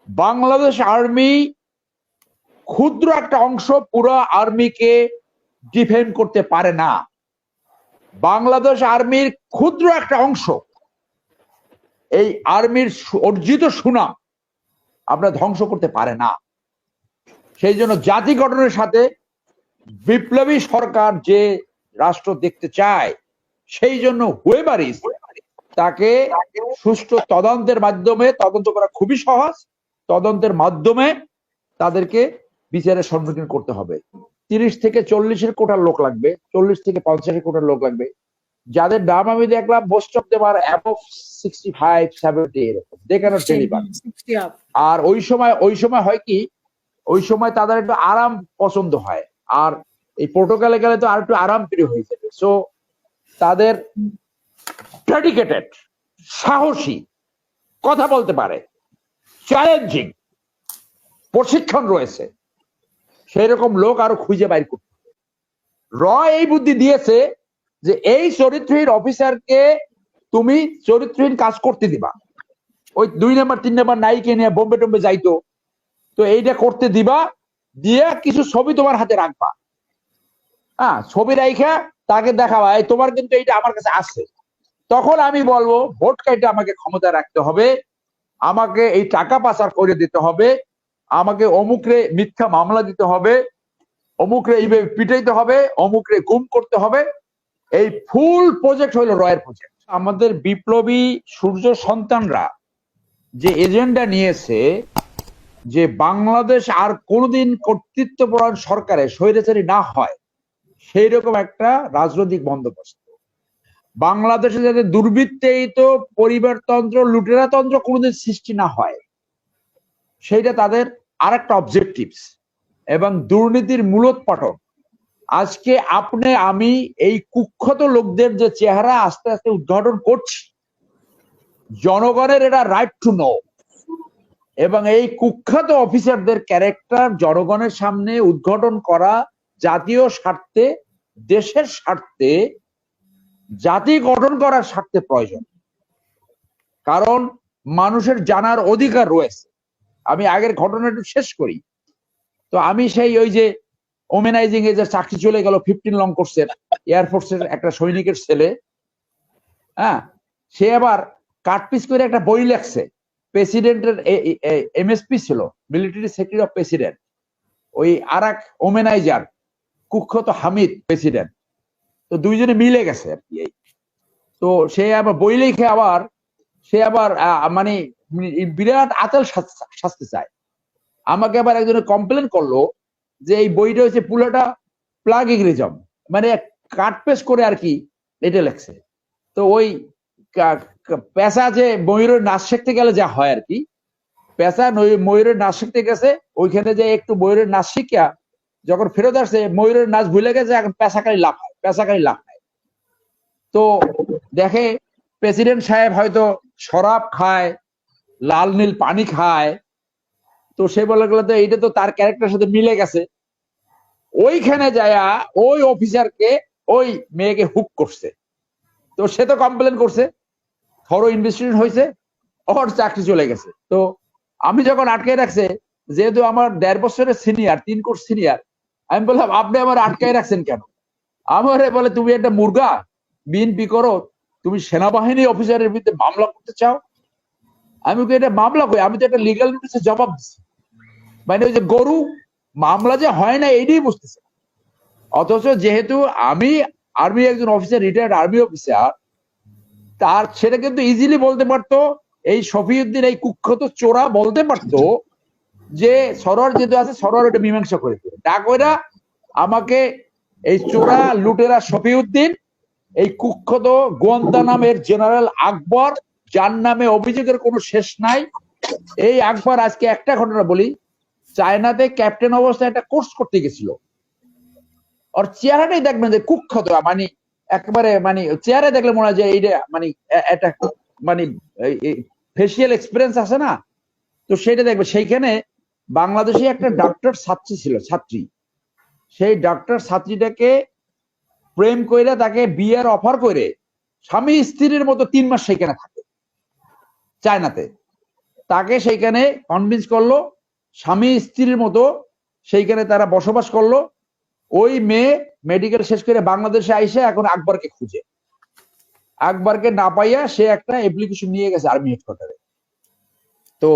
Bangladesh army ক্ষুদ্র একটা অংশ পুরো আর্মিকে ডিফেন্ড করতে পারে না। বাংলাদেশ আর্মির ক্ষুদ্র একটা অংশ এই আর্মির অর্জিত সুনাম আমরা ধ্বংস করতে পারে না। সেই জন্য জাতি গঠনের সাথে বিপ্লবী সরকার যে রাষ্ট্র দেখতে চায়, সেই জন্য হুয়েভার ইজ তাকে সুষ্ঠু তদন্তের মাধ্যমে, তদন্ত করা খুবই সহজ, তদন্তের মাধ্যমে তাদেরকে বিচারের সম্মুখীন করতে হবে। 30 থেকে 40-এর কোটার লোক লাগবে, 40 থেকে 50-এর কোটার লোক লাগবে, যাদের নাম আমি দেখলাম most of them are above 65-70 এরকম, দে ক্যানট ডেলিভার। আর ওই সময় হয় কি, ওই সময় তাদের একটু আরাম পছন্দ হয়, আর এই প্রোটোকলে গেলে তো আর একটু আরাম প্রিয় হয়ে যাবে। সো তাদের ডেডিকেটেড, সাহসী, কথা বলতে পারে, চ্যালেঞ্জিং প্রশিক্ষণ রয়েছে, সেই রকম লোক আরো খুঁজে বাইর করতে হবে। র এই বুদ্ধি দিয়েছে যে এই চরিত্রহীন অফিসারকে তুমি চরিত্রহীন কাজ করতে দিবা। ওই 2 নাম্বার 3 নাম্বার নায়িকে নিয়ে বোম্বে টোম্বে যাইতো, তো এইটা করতে দিবা, দিয়ে কিছু ছবি তোমার হাতে রাখবা। হ্যাঁ, ছবি রাইখা তাকে দেখাবা, এই তোমার কিন্তু এইটা আমার কাছে আছে। তখন আমি বলবো ভোট কাইটা আমাকে ক্ষমতা রাখতে হবে, আমাকে এই টাকা পাচার করে দিতে হবে, আমাকে অমুকরে মিথ্যা মামলা দিতে হবে, অমুকরে এইভাবে পিটাইতে হবে, অমুকরে গুম করতে হবে। এই ফুল প্রজেক্ট হইল রয়ের প্রজেক্ট। আমাদের বিপ্লবী সূর্য সন্তানরা যে এজেন্ডা নিয়েছে যে বাংলাদেশ আর কোনোদিন কর্তৃত্বপরায়ণ সরকারে স্বৈরাচারী না হয়, সেই রকম একটা রাজনৈতিক বন্দোবস্ত। বাংলাদেশে যাতে দুর্বৃত্তায়িত পরিবারতন্ত্র, লুটেরাতন্ত্র কোনোদিন সৃষ্টি না হয়, সেইটা তাদের আরেকটা অবজেক্টিভস। এবং দুর্নীতির মূলোৎপাটন। আজকে আপনি আমি এই কুখ্যাত লোকদের যে চেহারা আস্তে আস্তে উদ্ঘাটন করছি, জনগণের এটা রাইট টু নো। এবং এই কুখ্যাত অফিসারদের ক্যারেক্টার জনগণের সামনে উদ্ঘাটন করা জাতীয় স্বার্থে, দেশের স্বার্থে, জাতি গঠন করার স্বার্থে প্রয়োজন। কারণ মানুষের জানার অধিকার রয়েছে। আমি আগের ঘটনাটা শেষ করি। তো আমি সেই ওই যে ওমেনাইজিং এ যে চাকরি চলে গেল 15 লং কোর্সের এয়ারফোর্সের একটা সৈনিকের ছেলে, হ্যাঁ, সে আবার কাটপিস করে একটা বই লেখছে। প্রেসিডেন্টের এমএসপি ছিল, মিলিটারি সেক্রেটারি অফ প্রেসিডেন্ট, ওই আর এক ওমেনাইজার কুখ্যাত হামিদ প্রেসিডেন্ট, তো দুইজনে মিলে গেছে আর কি। তো সে আবার বই লিখে আবার সে আবার মানে বিরাট আতাল শাস্তি চায়। আমাকে আবার একজনে কমপ্লেন করলো যে এই বইটা হচ্ছে পুরোটা প্লাগিংরিজম, মানে কাট পেস্ট করে আর কি এটা লেখছে। তো ওই পেশা যে ময়ূরের নাচ শিখতে গেলে যা হয় আর কি, পেশা ময়ূরের নাচ শিখতে গেছে, ওইখানে যে একটু ময়ূরের নাচ শিখিয়া যখন ফেরত আসছে ময়ূরের নাচ ভুলে গেছে, এখন পেশাকারী লাভ হয়, পেশাকারী লাভ হয়। তো দেখে প্রেসিডেন্ট সাহেব হয়তো শরাব খায়, লাল নীল পানি খায়, তো সে বলে গেল তো এইটা তো তার ক্যারেক্টারের সাথে মিলে গেছে। ওইখানে যায়া ওই অফিসারকে ওই মেয়েকে হুক করছে। তো সে তো কমপ্লেন করছে, থরো ইনভেস্টিগেশন হয়েছে, ওর চাকরি চলে গেছে। তো আমি যখন আটকে রাখছে, যেহেতু আমার 1.5 বছরের সিনিয়র, 3 কোর্স সিনিয়র, আমি বললাম আপনি আমার আটকায় রাখছেন কেন? আমারে বলে তুমি একটা মুর্গা, বিএনপি করো, তুমি সেনাবাহিনী অফিসারের বিরুদ্ধে মামলা করতে চাও? আমি এটা মামলা করি, আমি তো একটা লিগাল নোটিসে জবাব দিচ্ছি। মানে ওই যে গরু, মামলা যে হয় না এইটাই বুঝতেছে। অথচ যেহেতু আমি আর্মি একজন অফিসার, রিটায়ার্ড আর্মি অফিসার, তার সেটা কিন্তু ইজিলি বলতে পারতো, এই শফিউদ্দিন এই কুখ্যাত চোরা বলতে পারতো যে সরোয়ার যেহেতু আছে, সরোয়ার ওটা মীমাংসা করে দিবে। ডাক ওইরা আমাকে এই চোরা লুটেরা শফিউদ্দিন, এই কুখ্যাত গোয়েন্দা নামের জেনারেল আকবর, যার নামে অভিযোগের কোনো শেষ নাই, এই আকবর আজকে একটা ঘটনা বলি, চায়নাতে ক্যাপ্টেন অবস্থায় একটা কোর্স করতে গেছিল। ওর চেহারাটাই দেখবেন যে কুখ্যাত, মানে একেবারে মানে চেহারা দেখলে মনে হয় যে এইটা মানে একটা মানে ফেসিয়াল এক্সপিরিয়েন্স আছে না, তো সেটা দেখবে। সেইখানে বাংলাদেশে একটা ডাক্তার ছাত্রী ছিল, ছাত্রী, সেই ডাক্তার ছাত্রীটাকে প্রেম করে তাকে বিয়ের অফার করে স্বামী স্ত্রীর মতো 3 মাস সেখানে থাকে চায়নাতে। তাকে সেইখানে কনভিন্স করলো, স্বামী স্ত্রীর মতো সেইখানে তারা বসবাস করলো। ওই মেয়ে মেডিকেল শেষ করে বাংলাদেশে আইসে এখন আকবরকে খুঁজে, আকবরকে না পাইয়া সে একটা অ্যাপ্লিকেশন নিয়ে গেছে আর্মি হেডকোয়ার্টারে। তো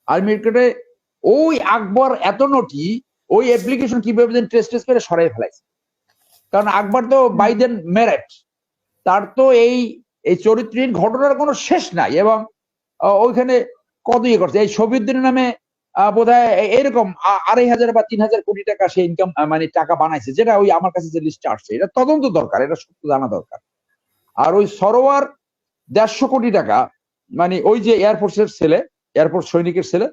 আর্মি হেডকোয়ার্টারে ওই আকবর এত নটি, ওই অ্যাপ্লিকেশন কিভাবে টেস্ট করে সরাই ফেলাইছে। কারণ আকবর তো বাই দেন মেরিট, তার তো এই চরিত্রহীন ঘটনার কোনো শেষ নাই। এবং ওইখানে কত ইয়ে করছে, এই শফিউদ্দিনের নামে বোধহয় এরকম 2,500 বা 3,000 কোটি টাকা সে ইনকাম মানে টাকা বানাইছে, যেটা ওই আমার কাছে যে লিস্টে আসছে, এটা তদন্ত দরকার, এটা সত্য জানা দরকার। আর ওই সরোয়ার 150 কোটি টাকা, মানে ওই যে এয়ারফোর্সের ছেলে, এয়ারফোর্স সৈনিকের ছেলে,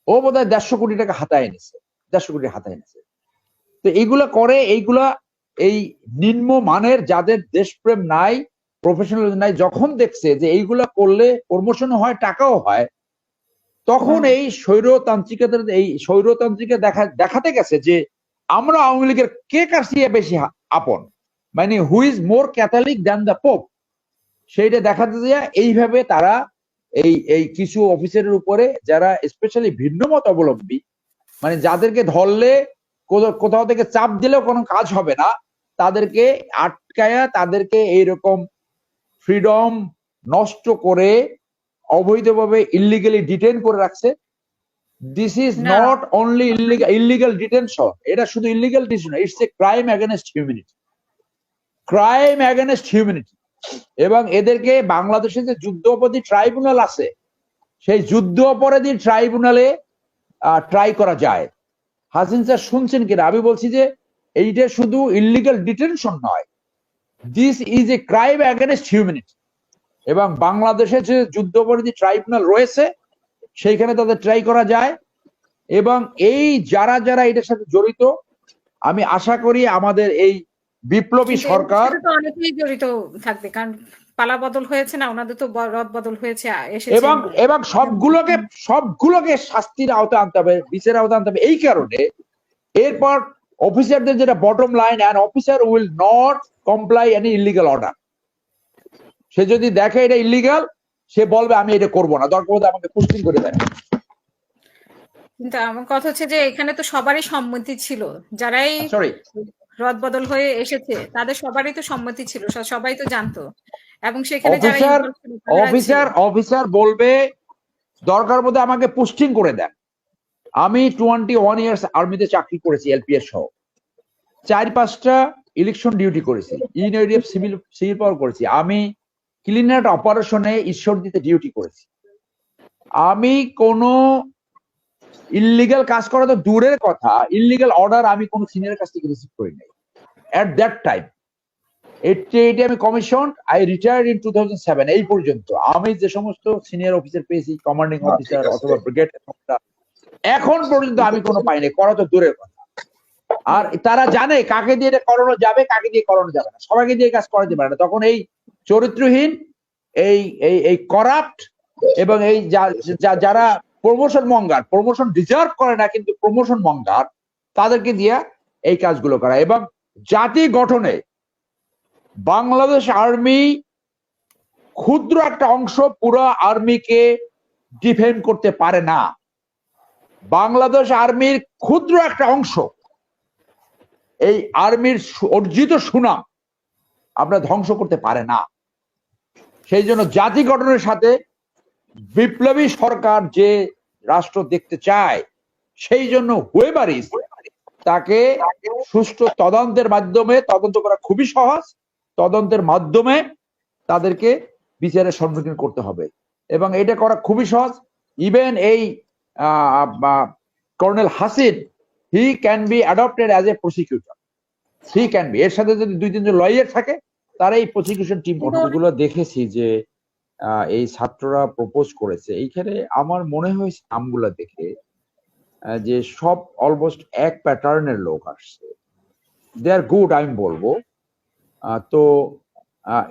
ও বোধহয় 150 কোটি টাকা হাতায় এনেছে, 150 কোটি হাতায় এনেছে। তো এইগুলা করে, এইগুলা এই নিম্ন মানের যাদের দেশপ্রেম নাই, প্রফেশনাল নাই, যখন দেখছে যে এইগুলা করলে প্রমোশনও হয়, টাকাও হয়, তখন এই স্বৈরতান্ত্রিকে দেখাতে গেছে যে আমরা আওয়ামী লীগের কে কার চেয়ে বেশি আপন, মানে who is more Catholic than the pope, সেইটা দেখাতে যায়। এইভাবে তারা এই কিছু অফিসারের উপরে যারা স্পেশালি ভিন্ন মত অবলম্বী, মানে যাদেরকে ধরলে কোথাও থেকে চাপ দিলেও কোনো কাজ হবে না, তাদেরকে আটকায়া তাদেরকে এইরকম ফ্রিডম নষ্ট করে অবৈধভাবে ইলিগালি ডিটেইন করে রাখছে। This is not only illegal detention, এটা শুধু illegal detention, it's a crime against humanity, crime against humanity. এবং এদেরকে বাংলাদেশে যে যুদ্ধ অপরাধী ট্রাইব্যুনাল আছে, সেই যুদ্ধ অপরাধী ট্রাইব্যুনালে ট্রাই করা যায়। হাসিন স্যার শুনছেন কিনা, আমি বলছি যে এইটা শুধু ইলিগাল ডিটেনশন নয়, this is a crime against humanity. এবং বাংলাদেশে যে যুদ্ধ অপরাধী ট্রাইব্যুনাল রয়েছে সেইখানে তাদের ট্রাই করা যায়। এবং এই যারা যারা এটার সাথে জড়িত, আমি আশা করি আমাদের এই বিপ্লবী সরকার অনেকেই জড়িত থাকবে, কারণ পালা বদল হয়েছে না, ওনাদের তো রদ বদল হয়েছে, এবং সবগুলোকে শাস্তির আওতায় আনতে হবে, বিচারের আওতায় আনতে হবে। এই কারণে এরপর অফিসারদের যেটা bottom line, an officer will not comply any illegal order. সে যদি দেখে এটা ইলিগাল, সে বলবে আমি এটা করবো না, দরকার হলে আমাকে পুস্টিং করে দেয়। কিন্তু আমার কথা হচ্ছে যে এখানে তো সবারই সম্মতি ছিল, যারাই রদ বদল হয়ে এসেছে তাদের সবারই তো সম্মতি ছিল, সবাই তো জানতো। এবং সেখানে অফিসার বলবে দরকার বোধ আমাকে পোস্টিং করে দেন। আমি 21 ইয়ার্স আর্মিতে চাকরি করেছি, এলপিএস সহ 4-5টা ইলেকশন ডিউটি করেছি, ইউনিয়ন সিভিল পাওয়ার করেছি, আমি ক্লিনার অপারেশনে ঈশ্বরদীতে ডিউটি করেছি। আমি কোনো ইলিগাল কাজ করা তো দূরের কথা, ইলিগাল অর্ডার আমি কোনো সিনিয়র কাছ থেকে রিসিভ করি নাই এট দ্যাট টাইম। 88 আমি কমিশন, আই রিটায়ার্ড ইন 2007। এই পর্যন্ত আমি যে সমস্ত সিনিয়র অফিসার পেয়েছি, কমান্ডিং অফিসার অথবা ব্রিগেড, এখন পর্যন্ত আমি কোনো পাইনি, করা তো দূরের কথা। আর তারা জানে কাকে দিয়ে এটা করানো যাবে, কাকে দিয়ে করানো যাবে না, সবাইকে দিয়ে কাজ করাতে পারে না। তখন এই চরিত্রহীন, এই করাপ্ট এবং এই যারা প্রমোশন মঙ্গার, প্রমোশন ডিজার্ভ করে না কিন্তু প্রমোশন মঙ্গার, তাদেরকে দিয়ে এই কাজগুলো করা। এবং জাতি গঠনে বাংলাদেশ আর্মি ক্ষুদ্র একটা অংশ পুরো আর্মিকে ডিফেন্ড করতে পারে না। বাংলাদেশ আর্মির ক্ষুদ্র একটা অংশ এই আর্মির অর্জিত সুনাম আমরা ধ্বংস করতে পারে না। সেই জন্য জাতি গঠনের সাথে বিপ্লবী সরকার যে রাষ্ট্র দেখতে চায়, সেই জন্য হুয়েভার ইজ, তাকে সুষ্ঠু তদন্তের মাধ্যমে, তদন্ত করা খুবই সহজ, তদন্তের মাধ্যমে তাদেরকে বিচারের সম্মুখীন করতে হবে। এবং এটা করা খুবই সহজ। ইভেন এই colonel Hasin, he can be adopted as a prosecutor, he can be. এর সাথে যদি 2-3 জন লয়ার থাকে, তারা এই প্রসিকিউশন টিম গুলো দেখেছি যে এই ছাত্ররা প্রপোজ করেছে। এইখানে আমার মনে হয়েছে নামগুলো দেখে যে সব অলমোস্ট এক প্যাটার্নের লোক আসছে, দে আর গুড আমি বলবো। তো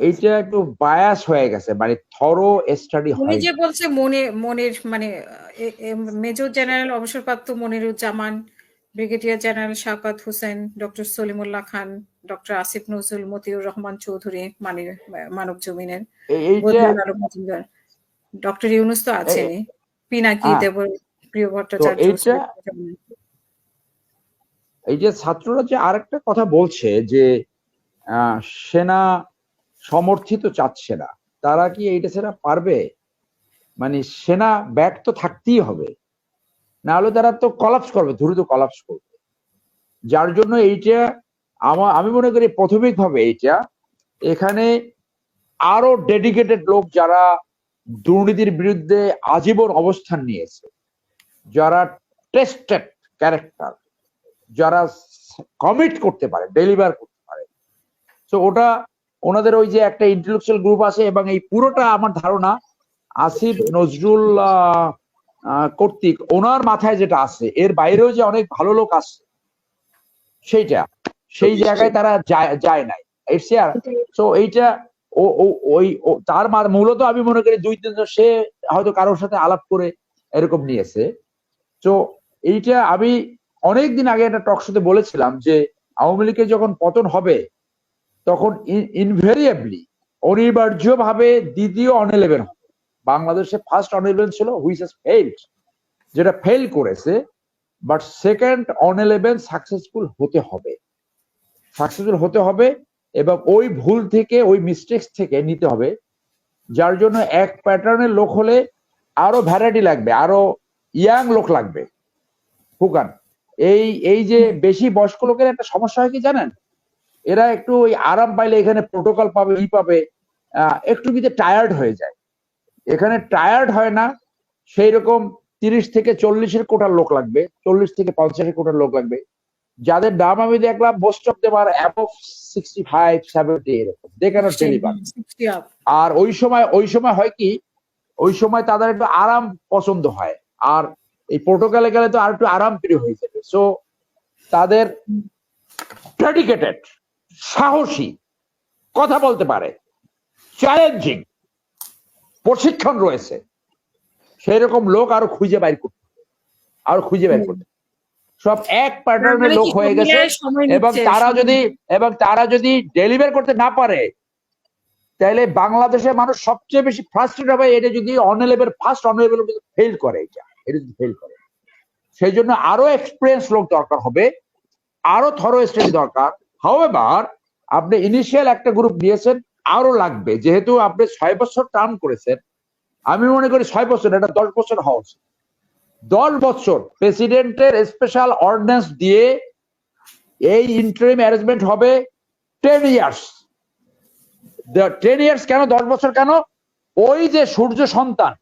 এইটা একটু বায়াস হয়ে গেছে, মানে থরো স্টাডি হয়। উনি যে বলছে মনের মানে মেজর জেনারেল অবসরপ্রাপ্ত Moniruzzaman, brigadier general Shawkat Hossain, doctor Salimullah Khan, doctor Asif Nazrul, Motiur Rahman Chowdhury, মানব জমিনের, ডক্টর ইউনূস তো আছেনই, পিনাকি হ্যাঁ, দেব, প্রিয় তো ভট্টাচার্য, এইটা এই যে ছাত্ররা যে আরেকটা কথা বলছে যে সেনা সমর্থিত চাচ্ছে না, তারা কি এইটা ছাড়া পারবে? মানে সেনা ব্যাক তো থাকতেই হবে, না হলে তারা তো কলাপস করবে, দ্রুত কলাপস করবে। যার জন্য এইটা আমি মনে করি প্রাথমিকভাবে এইটা এখানে আরো ডেডিকেটেড লোক যারা দুর্নীতির বিরুদ্ধে আজীবন অবস্থান নিয়েছে, যারা টেস্টেড ক্যারেক্টার, যারা কমিট করতে পারে, ডেলিভার করতে পারে, তো ওটা ওনাদের ওই যে একটা ইন্টেলেকচুয়াল গ্রুপ আছে, এবং এই পুরোটা আমার ধারণা আসিফ নজরুল কর্তৃক ওনার মাথায় যেটা আছে, এর বাইরেও যে অনেক ভালো লোক আছে সেই জায়গায় তারা যায় নাই। তো এইটা তার মূলত আমি মনে করি 2-3 জন সে হয়তো কারোর সাথে আলাপ করে এরকম নিয়েছে। তো এইটা আমি অনেকদিন আগে একটা টক শোতে বলেছিলাম যে আওয়ামী লীগের যখন পতন হবে তখন ইনভেরিয়েবলি অনিবার্যভাবে দ্বিতীয় অন-11 হবে। বাংলাদেশে ফার্স্ট অন-11 ছিল হুইচ হ্যাজ ফেইলড, যেটা ফেল করেছে, বাট সেকেন্ড অন-11 সাকসেসফুল হতে হবে এবং ওই ভুল থেকে, ওই মিস্টেক্স থেকে নিতে হবে। যার জন্য এক প্যাটার্নের লোক হলে আরো ভ্যারাইটি লাগবে, আরো ইয়াং লোক লাগবে। হুকান এই যে বেশি বয়স্ক লোকের একটা সমস্যা হয় কি জানেন, এরা একটু ওই আরাম পাইলে এখানে প্রোটোকল পাবে, পাবে, একটু টায়ার্ড হয়ে যায়। এখানে টায়ার্ড হয় না, সেই রকম 30 থেকে 40-এর কোটার লোক লাগবে, 40 থেকে 50-এর কোটার লোক লাগবে, যাদের নাম আমি দেখলাম most of them are above 65-70 এরকম, দে ক্যানট ডেলিভার। আর ওই সময় হয় কি, ওই সময় তাদের একটু আরাম পছন্দ হয়, আর এই প্রোটোকলে গেলে তো আর একটু আরাম প্রিয় হয়ে যাবে। সো তাদের ডেডিকেটেড, সাহসী, কথা বলতে পারে, চ্যালেঞ্জিং, প্রশিক্ষণ রয়েছে, সেই রকম লোক আরো খুঁজে বের করতে সব এক প্যাটার্নের লোক হয়ে গেছে। এবং তারা যদি ডেলিভার করতে না পারে, তাহলে বাংলাদেশের মানুষ সবচেয়ে বেশি ফ্রাস্ট্রেট হবে এটা যদি ফার্স্ট অন-11 ফেল করে। এটা যদি ফেল করে, সেই জন্য আরো এক্সপিরিয়েন্স লোক দরকার হবে, আরো থরো স্টাডি দরকার। হাউএভার আপনি ইনিশিয়াল একটা গ্রুপ নিয়েছেন, আরো লাগবে, যেহেতু আপনি 6 বছর টার্ম করেছেন। আমি মনে করি 6 বছর, এটা 10 বছর হওয়া উচিত। 10 বছর প্রেসিডেন্টের স্পেশাল অর্ডিন্যান্স দিয়ে এই ইন্টারিম অ্যারেঞ্জমেন্ট হবে 10 ইয়ার্স। 10 ইয়ার্স কেন, 10 বছর কেন? ওই যে সূর্য সন্তান,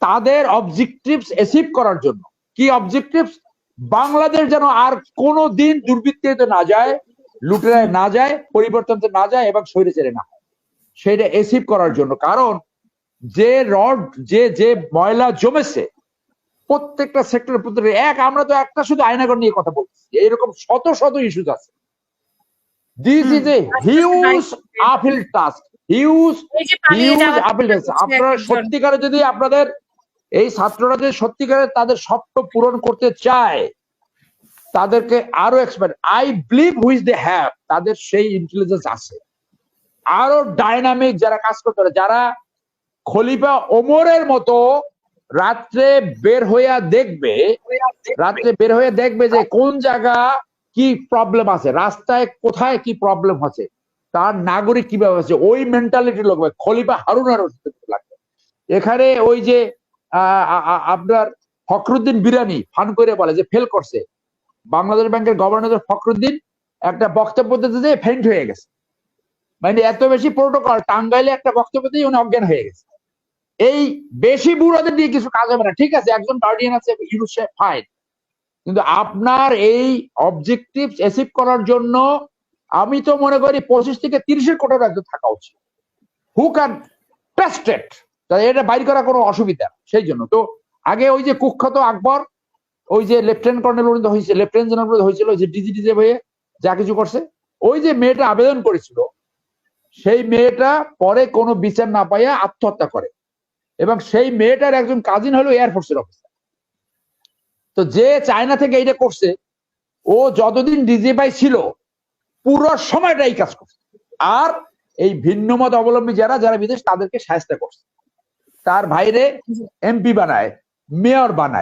তাদের অবজেক্টিভস অ্যাচিভ করার জন্য। কি অবজেক্টিভস? বাংলাদেশ যেন আর কোনো দিন দুর্বৃত্তায়িত না যায়, লুটেরায় না যায়, পরিবর্তন না যায় এবং স্বৈরাচারে না হয়, সেটা অ্যাচিভ করার জন্য। কারণ যে ময়লা জমেছে প্রত্যেকটা সেক্টরের প্রতি আমরা তো একটা শুধু আয়নাগর নিয়ে কথা বলছি, এইরকম শত শত ইস্যুস আছে। This is a huge appeal task, huge appeal task. আপনারা সত্যিকারে যদি আপনাদের এই ছাত্ররা যদি সত্যিকারে তাদের স্বপ্ন পূরণ করতে চায়, তাদেরকে আরো expert, I believe which they have, তাদের সেই ইন্টেলিজেন্স আছে। আরো ডাইনামিক যারা কাজ করতে পারে, যারা খলিফা ওমরের মতো রাত্রে বের হইয়া দেখবে যে কোন জায়গা কি প্রবলেম আছে, রাস্তায় কোথায় কি প্রবলেম আছে, তার নাগরিক কিভাবে আছে, ওই মেন্টালিটি লোক খলিফা হারুন লাগবে। এখানে ওই যে আপনার ফখরুদ্দিন বিরানি ফান করে বলে যে ফেল করছে, বাংলাদেশ ব্যাংকের গভর্নর ফখরুদ্দিন একটা বক্তব্য দিতে ফেন্ট হয়ে গেছে। মানে এত বেশি প্রোটোকল, টাঙ্গাইলে একটা বক্তব্য দিয়ে উনি অজ্ঞান হয়ে গেছে। এই বেশি বুড়োদের দিয়ে কিছু কাজ হবে না। ঠিক আছে, একজন গার্ডিয়ান আছে, ফাইন, কিন্তু আপনার এই অবজেক্টিভ অ্যাচিভ করার জন্য আমি তো মনে করি 25 থেকে 30-এর কোটার একজন থাকা উচিত, হু ক্যান ট্রাস্টেড, এটা বাইর করা কোনো অসুবিধা। সেই জন্য তো আগে ওই যে কুখ্যাত আকবর, ওই যে লেফটেন্যান্ট কর্নেল পর্যন্ত হয়েছে, লেফটেন্যান্ট জেনারেল পর্যন্ত হয়েছিল, যে ডিজি হয়ে যা কিছু করছে, ওই যে মেয়েটা আবেদন করেছিল, সেই মেয়েটা পরে কোনো বিচার না পাইয়া আত্মহত্যা করে, এবং সেই মেয়েটার একজন কাজিন হলো এয়ারফোর্সের অফিসার। তো যে চায়না থেকে এইটা করছে, ও যতদিন ডিজিএফআই ছিল পুরো সময়টা এই কাজ করছে, আর এই ভিন্ন মত অবলম্বী যারা বিদেশ, তাদেরকে শায়েস্তা করছে। তার ভাইরে এমপি বানায়, মেয়র বানায়।